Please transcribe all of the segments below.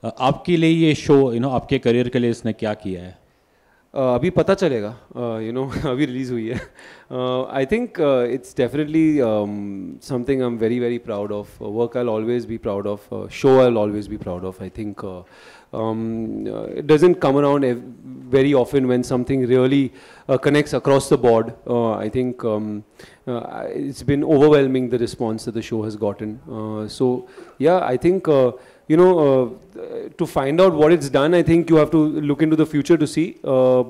आपके लिए ये शो आपके करियर के लिए इसने क्या किया है? अभी पता चलेगा, अभी रिलीज़ हुई है. I think it's definitely something I am very very proud of. Work I will always be proud of. Show I will always be proud of. I think it doesn't come around very often when something really connects across the board. I think it's been overwhelming, the response that the show has gotten. So yeah, I think to find out what it's done, I think you have to look into the future to see.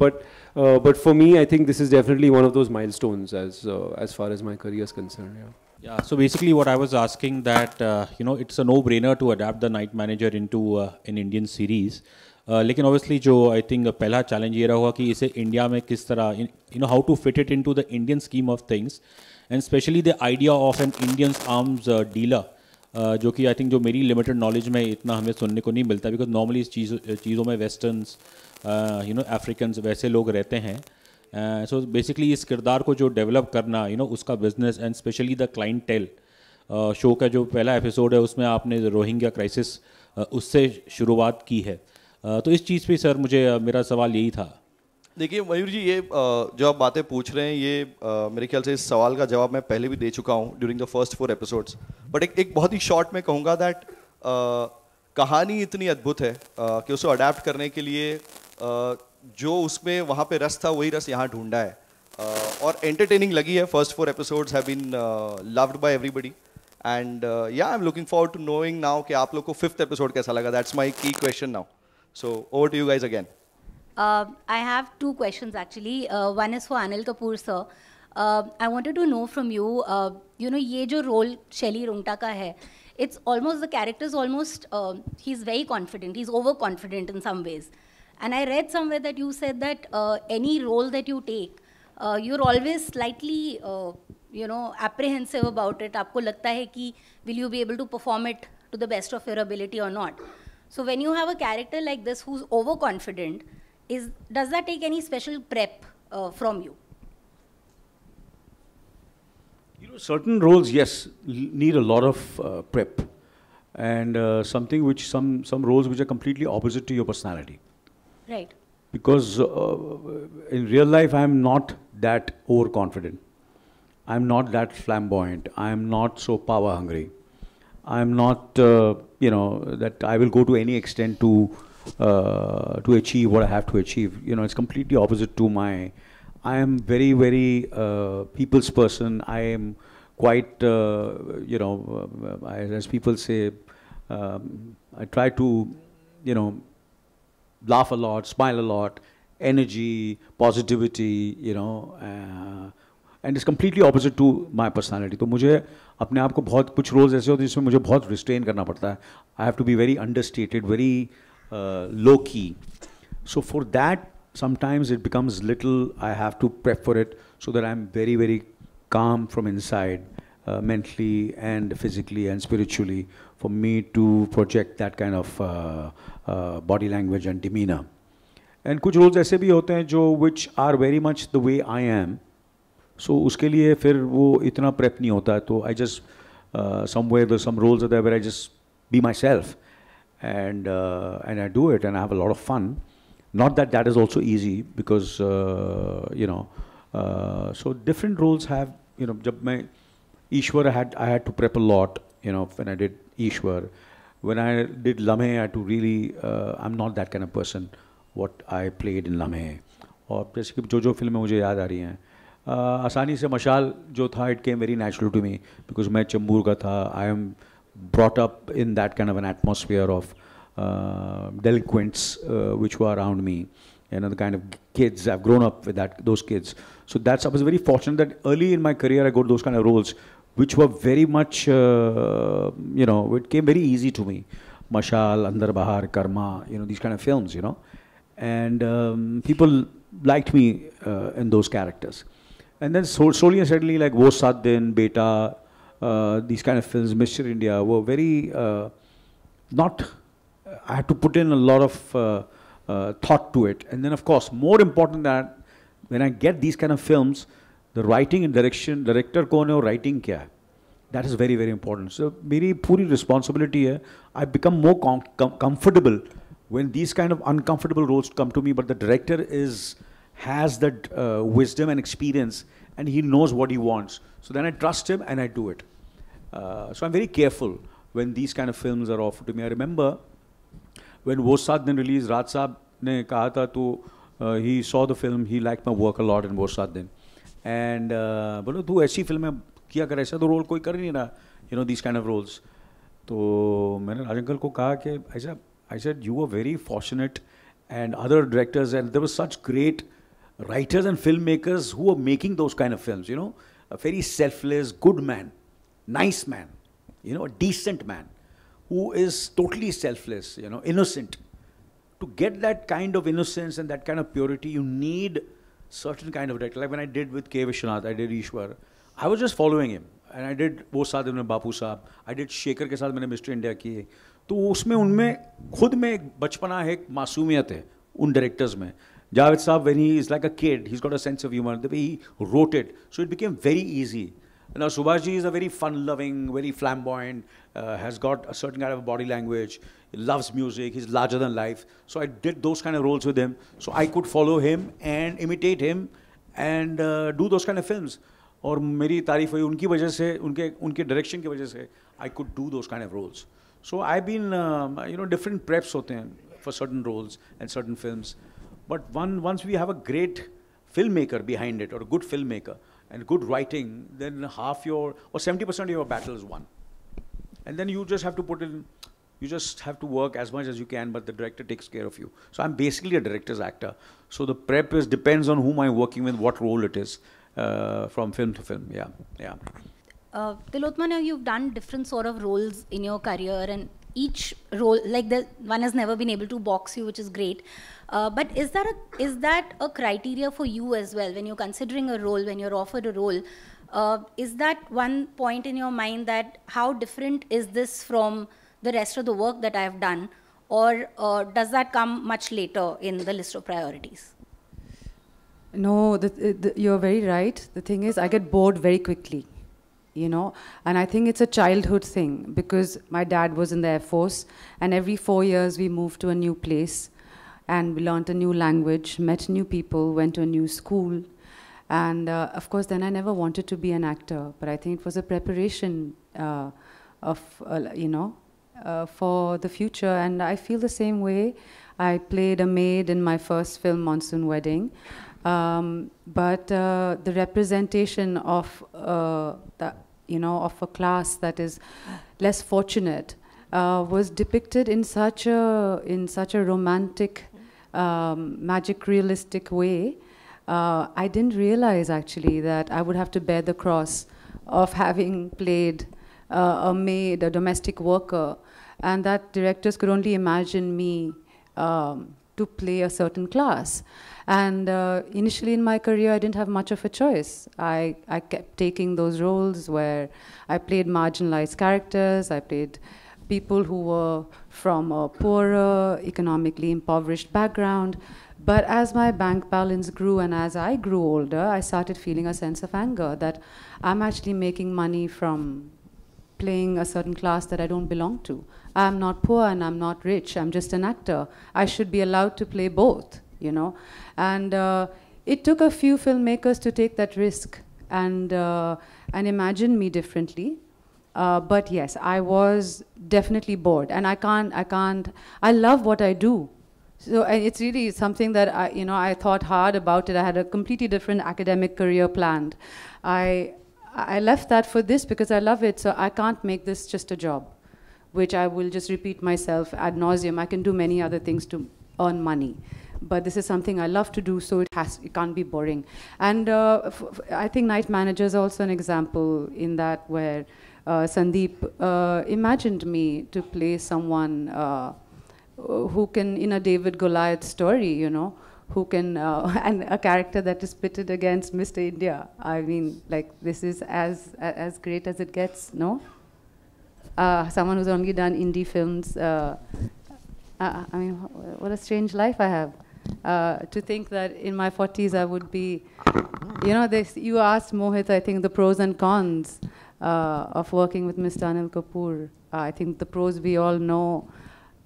But for me, I think this is definitely one of those milestones as far as my career is concerned. Yeah. Yeah, so basically what I was asking that it's a no-brainer to adapt the Night Manager into an Indian series. लेकिन obviously जो I think पहला challenge ये रहा होगा कि इसे India में किस तरह how to fit it into the Indian scheme of things, and especially the idea of an Indian arms dealer, जो कि I think जो मेरी limited knowledge में इतना हमें सुनने को नहीं मिलता, because normally इस चीज़ों में westerns Africans वैसे लोग रहते हैं. सो बेसिकली इस किरदार को जो डेवलप करना उसका business and specially the clientele. Show का जो पहला एपिसोड है उसमें आपने रोहिंग्या क्राइसिस उससे शुरुआत की है. तो इस चीज़ पे सर मेरा सवाल यही था. देखिए मयूर जी, ये जो आप बातें पूछ रहे हैं ये मेरे ख्याल से इस सवाल का जवाब मैं पहले भी दे चुका हूँ during the first 4 episodes. But एक बहुत ही शॉर्ट में कहूँगा दैट कहानी इतनी अद्भुत है कि उसे अडेप्ट करने के लिए जो उसमें वहाँ पे रस था वही रस यहाँ ढूंढा है. और एंटरटेनिंग लगी है. First 4 episodes have been loved by everybody and yeah I am looking forward to knowing now कि आप लोग को 5th एपिसोड कैसा लगा. That's my key question now. So over to you guys again. I have 2 questions actually. One is for Anil Kapoor sir. I wanted to know from you, ये जो role Shelly Rungta का है, it's almost the character is almost he's very confident, he's overconfident in some ways. And I read somewhere that you said that any role that you take, you're always slightly, apprehensive about it. आपको लगता है कि will you be able to perform it to the best of your ability or not? So when you have a character like this who's overconfident, does that take any special prep from you? Certain roles, yes, need a lot of prep, and something which some roles which are completely opposite to your personality. Right. Because in real life, I am not that overconfident. I am not that flamboyant. I am not so power hungry. I am not, that I will go to any extent to achieve what I have to achieve. It's completely opposite to I am very, very people's person. I am quite, as people say, I try to, laugh a lot, smile a lot, energy, positivity, and it's completely opposite to my personality. तो मुझे अपने आप को बहुत कुछ roles ऐसे होते हैं जिसमें मुझे बहुत restrain करना पड़ता है. I have to be very understated, very low key. So for that, sometimes it becomes little. I have to prep for it so that I'm very, very calm from inside, mentally and physically and spiritually, for me to project that kind of body language and demeanor. And कुछ roles ऐसे भी होते हैं जो which are very much the way I am. So उसके लिए फिर वो इतना prep नहीं होता है. तो I just somewhere there's some roles are there where I just be myself and I do it and I have a lot of fun. Not that that is also easy because so different roles have जब मैं Ishwar I had to prep a lot when I did Ishwar. When I did Lamhe, I had to really I'm not that kind of person what I played in Lamhe. और जैसे कि जो फिल्में मुझे याद आ रही हैं आसानी से मशाल जो था it came very natural to me because मैं चंबूर का था. I am brought up in that kind of an atmosphere of delinquents which were around me, the kind of kids. I've grown up with those kids. So I was very fortunate that early in my career I got those kind of roles which were very much, it came very easy to me. Mashal, Andar Bahar, Karma, these kind of films, and people liked me in those characters. And then slowly and steadily, like Wo Sat Din, Beta, these kind of films, Mr. India, were very I had to put in a lot of thought to it. And then, of course, more important than that, when I get these kind of films, the writing and director कौन है और writing क्या है. That is very, very important. So मेरी पूरी responsibility है. I become more comfortable when these kind of uncomfortable roles come to me, but the director has that wisdom and experience, and he knows what he wants. So then I trust him and I do it. So I'm very careful when these kind of films are offered to me. I remember when वो 7 दिन release, Raj साहब ने कहा था तो he saw the film, he liked my work a lot in वो 7 दिन, and बोलो तू ऐसी फिल्में किया कर, ऐसा तो रोल कोई कर नहीं रहा, you know, these kind of roles. तो मैंने राज अंकल को कहा कि ऐसा, I said you were very fortunate and other directors, and there were such great writers and filmmakers who were making those kind of films, you know, a very selfless, good man, nice man, you know, a decent man who is totally selfless, you know, innocent. To get that kind of innocence and that kind of purity, you need certain kind of director. Like when I did with K. Vishwanath, I did Ishwar, I was just following him. And I did वो साथ में बापू साहब, I did Shekhar के साथ मैंने mister India किए. तो उसमें उनमें खुद में एक बचपना है, एक मासूमियत है उन डायरेक्टर्स में. Javed Saab, when he is like a kid, he's got a sense of humor, the way he wrote it, so it became very easy. Now Subhashji is a very fun-loving, very flamboyant, has got a certain kind of body language, he loves music, he's larger than life. So I did those kind of roles with him, so I could follow him and imitate him and do those kind of films. और मेरी तारीफ हुई उनकी वजह से, उनके direction की वजह से I could do those kind of roles. So I've been, you know, different preps होते हैं for certain roles and certain films. But once we have a great filmmaker behind it, or a good filmmaker and good writing, then half your, or 70% of your battle is won. And then you just have to put in, you just have to work as much as you can, but the director takes care of you. So I'm basically a director's actor. So the prep depends on whom I'm working with, what role it is, from film to film. Yeah, yeah. Tilotma, now you've done different sort of roles in your career, and each role, like one has never been able to box you, which is great. But is that a criteria for you as well when you're considering a role, when you're offered a role? Is that one point in your mind that how different is this from the rest of the work that I've done, or does that come much later in the list of priorities? No, you're very right. The thing is, I get bored very quickly, you know, and I think it's a childhood thing because my dad was in the Air Force, and every 4 years we moved to a new place and we learned a new language, met new people, went to a new school, and of course then I never wanted to be an actor, but I think it was a preparation for the future, and I feel the same way. I played a maid in my first film, Monsoon Wedding. But the representation of of a class that is less fortunate was depicted in such a romantic, magic realistic way. I didn't realize actually that I would have to bear the cross of having played a maid, a domestic worker, and that directors could only imagine me to play a certain class. And initially in my career, I didn't have much of a choice. I kept taking those roles where I played marginalized characters. I played people who were from a poorer, economically impoverished background. But as my bank balance grew and as I grew older, I started feeling a sense of anger that I'm actually making money from playing a certain class that I don't belong to. I'm not poor and I'm not rich. I'm just an actor. I should be allowed to play both, you know. And it took a few filmmakers to take that risk and imagine me differently. But yes, I was definitely bored, and I love what I do. So it's really something that I thought hard about it. I had a completely different academic career planned. I left that for this because I love it, so I can't make this just a job, which I will just repeat myself ad nauseum. I can do many other things to earn money, but this is something I love to do, so it can't be boring. And I think Night Manager is also an example in that, where Sandeep imagined me to play someone who can, in a David Goliath story, you know, who can, and a character that is pitted against Mr. India. I mean, like, this is as great as it gets, no? Someone who's only done indie films. I mean, what a strange life I have. To think that in my 40s I would be, you know, you asked Mohit, I think, the pros and cons. of working with Mr. Anil Kapoor. I think the pros we all know.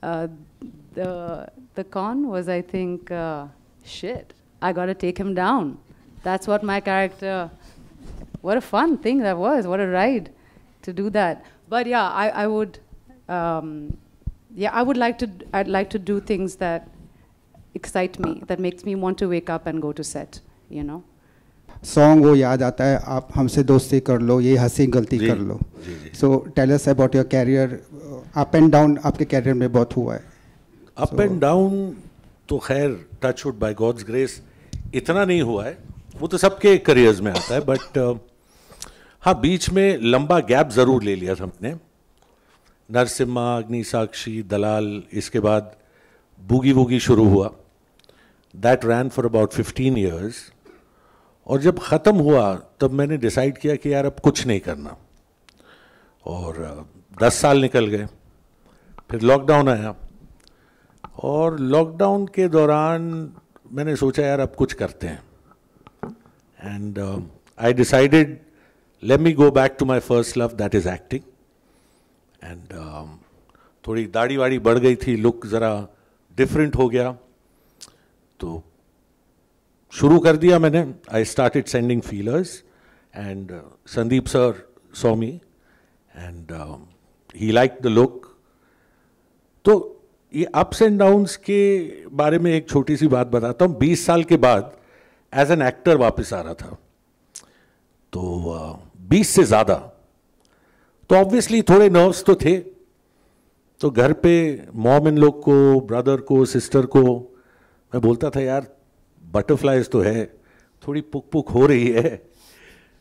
The con was, I think, shit, I got to take him down. That's what my character, what a fun thing that was, what a ride to do that. But yeah, I would, I'd like to do things that excite me, that makes me want to wake up and go to set, you know. Song वो याद आता है, आप हमसे दोस्ती कर लो, ये हंसी गलती कर लो. So tell us about your career. Up and down आपके कैरियर में बहुत हुआ है. अप एंड डाउन तो खैर टचवुड बाय गॉड्स ग्रेस इतना नहीं हुआ है, वो तो सबके करियर्स में आता है. बट हाँ, बीच में लंबा गैप ज़रूर ले लिया था हमने. नरसिम्हा, अग्नि साक्षी, दलाल, इसके बाद बूगी वूगी शुरू हुआ. That rain for about 15 years. और जब ख़त्म हुआ तब मैंने डिसाइड किया कि यार अब कुछ नहीं करना. और 10 साल निकल गए. फिर लॉकडाउन आया और लॉकडाउन के दौरान मैंने सोचा यार अब कुछ करते हैं. And I decided let me go back to my first love, that is acting. And थोड़ी दाढ़ी वाड़ी बढ़ गई थी, लुक ज़रा डिफरेंट हो गया, तो शुरू कर दिया मैंने. I started sending feelers and Sandeep sir saw me and he like the look. तो ये अप्स एंड डाउन्स के बारे में एक छोटी सी बात बताता हूँ. 20 साल के बाद एज एन एक्टर वापस आ रहा था, तो 20 से ज़्यादा, तो ऑब्वियसली थोड़े नर्व्स तो थे. तो घर पे मॉम इन लोग को, ब्रदर को, सिस्टर को मैं बोलता था यार बटरफ्लाइज तो है, थोड़ी पुक पुक हो रही है.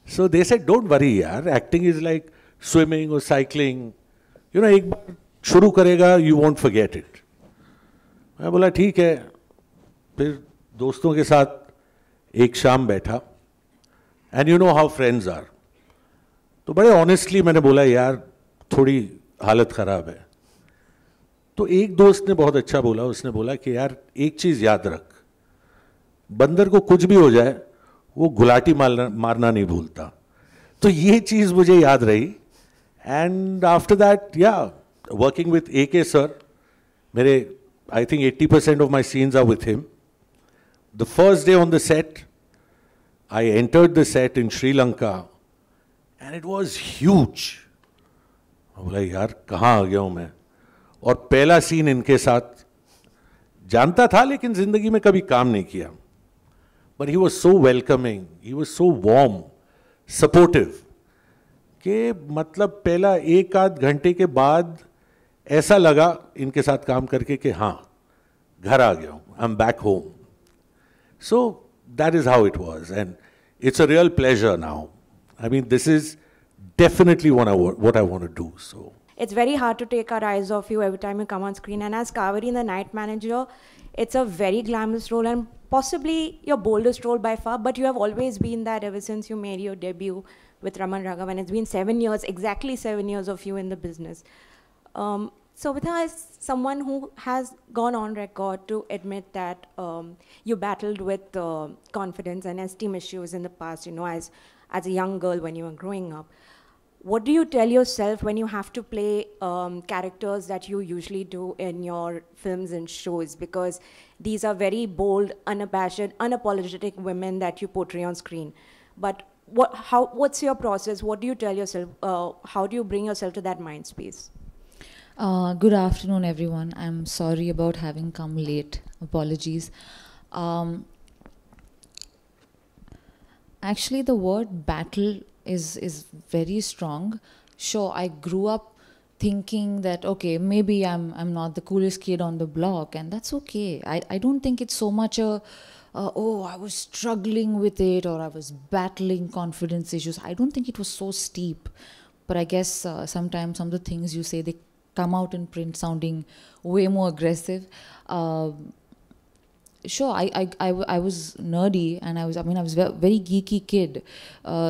सो दे सेड डोंट वरी यार, एक्टिंग इज लाइक स्विमिंग और साइकिलिंग, यू नो, एक बार शुरू करेगा यू वॉन्ट फॉरगेट इट. मैं बोला ठीक है. फिर दोस्तों के साथ एक शाम बैठा, and you know how friends are, तो बड़े ऑनेस्टली मैंने बोला यार थोड़ी हालत ख़राब है. तो एक दोस्त ने बहुत अच्छा बोला, उसने बोला कि यार एक चीज़ याद रख, बंदर को कुछ भी हो जाए वो गुलाटी मारना नहीं भूलता. तो ये चीज़ मुझे याद रही. एंड आफ्टर दैट या वर्किंग विथ AK सर, मेरे I think 80% of my scenes are with him. The first day on the set I entered the set in Sri Lanka and it was huge. बोला यार कहाँ आ गया हूँ मैं. और पहला सीन इनके साथ, जानता था लेकिन जिंदगी में कभी काम नहीं किया. But he was so welcoming, he was so warm, supportive, कि मतलब पहला 1-8 घंटे के बाद ऐसा लगा इनके साथ काम करके कि हाँ घर आ गया हूँ, I'm back home. So that is how it was, and it's a real pleasure now. I mean, this is definitely what I want to do. So it's very hard to take our eyes off you every time you come on screen. And as Kaveri, the night manager, it's a very glamorous role and possibly your boldest role by far, but you have always been that ever since you made your debut with Raman Raghav, and it's been 7 years, exactly 7 years of you in the business. So Vidha, as someone who has gone on record to admit that you battled with confidence and esteem issues in the past, you know, as a young girl when you were growing up, what do you tell yourself when you have to play characters that you usually do in your films and shows? Because these are very bold, unabashed, unapologetic women that you portray on screen. But what's your process? What do you tell yourself? How do you bring yourself to that mind space? Good afternoon, everyone. I'm sorry about having come late. Apologies. Actually, the word battle is very strong. Sure, I grew up thinking that, okay, maybe I'm not the coolest kid on the block, and that's okay. I don't think it's so much oh, I was struggling with it, or I was battling confidence issues. I don't think it was so steep. But I guess sometimes some of the things you say, they come out in print sounding way more aggressive. Sure, I was nerdy, and I was a very geeky kid.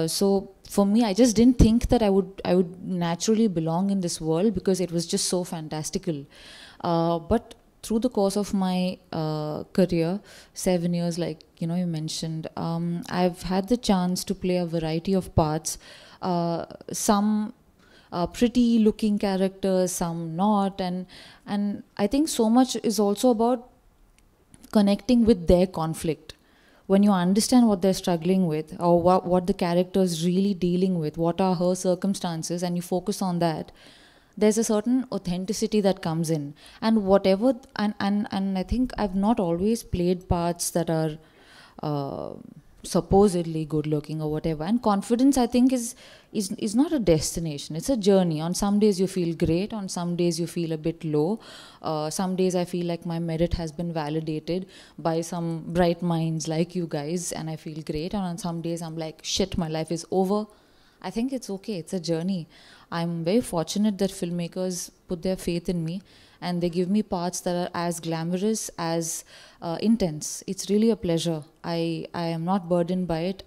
So for me, I just didn't think that I would naturally belong in this world because it was just so fantastical. But through the course of my career, 7 years, like you mentioned, I've had the chance to play a variety of parts some pretty looking characters, some not, and I think so much is also about connecting with their conflict. When you understand what they're struggling with, or what the character is really dealing with, what are her circumstances, and you focus on that, there's a certain authenticity that comes in. And whatever, and I think I've not always played parts that are supposedly good looking or whatever. And confidence, I think, is not a destination, it's a journey. On some days you feel great, on some days you feel a bit low. Some days I feel like my merit has been validated by some bright minds like you guys, and I feel great. And on some days I'm like, shit, my life is over. I think it's okay, it's a journey. I'm very fortunate that filmmakers put their faith in me and they give me parts that are as glamorous, as intense. It's really a pleasure. I am not burdened by it.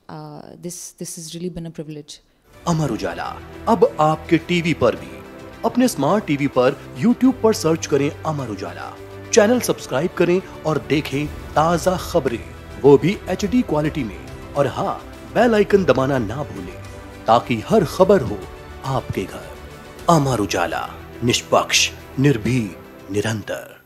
This has really been a privilege. Amar Ujala अब आपके TV पर भी। अपने smart TV पर YouTube पर search करें Amar Ujala, channel subscribe करें और देखें ताज़ा खबरें, वो भी HD क्वालिटी में। और हाँ, बेल आइकन दबाना ना भूलें ताकि हर खबर हो आपके घर। अमर उजाला, निष्पक्ष, निर्भीक, निरंतर।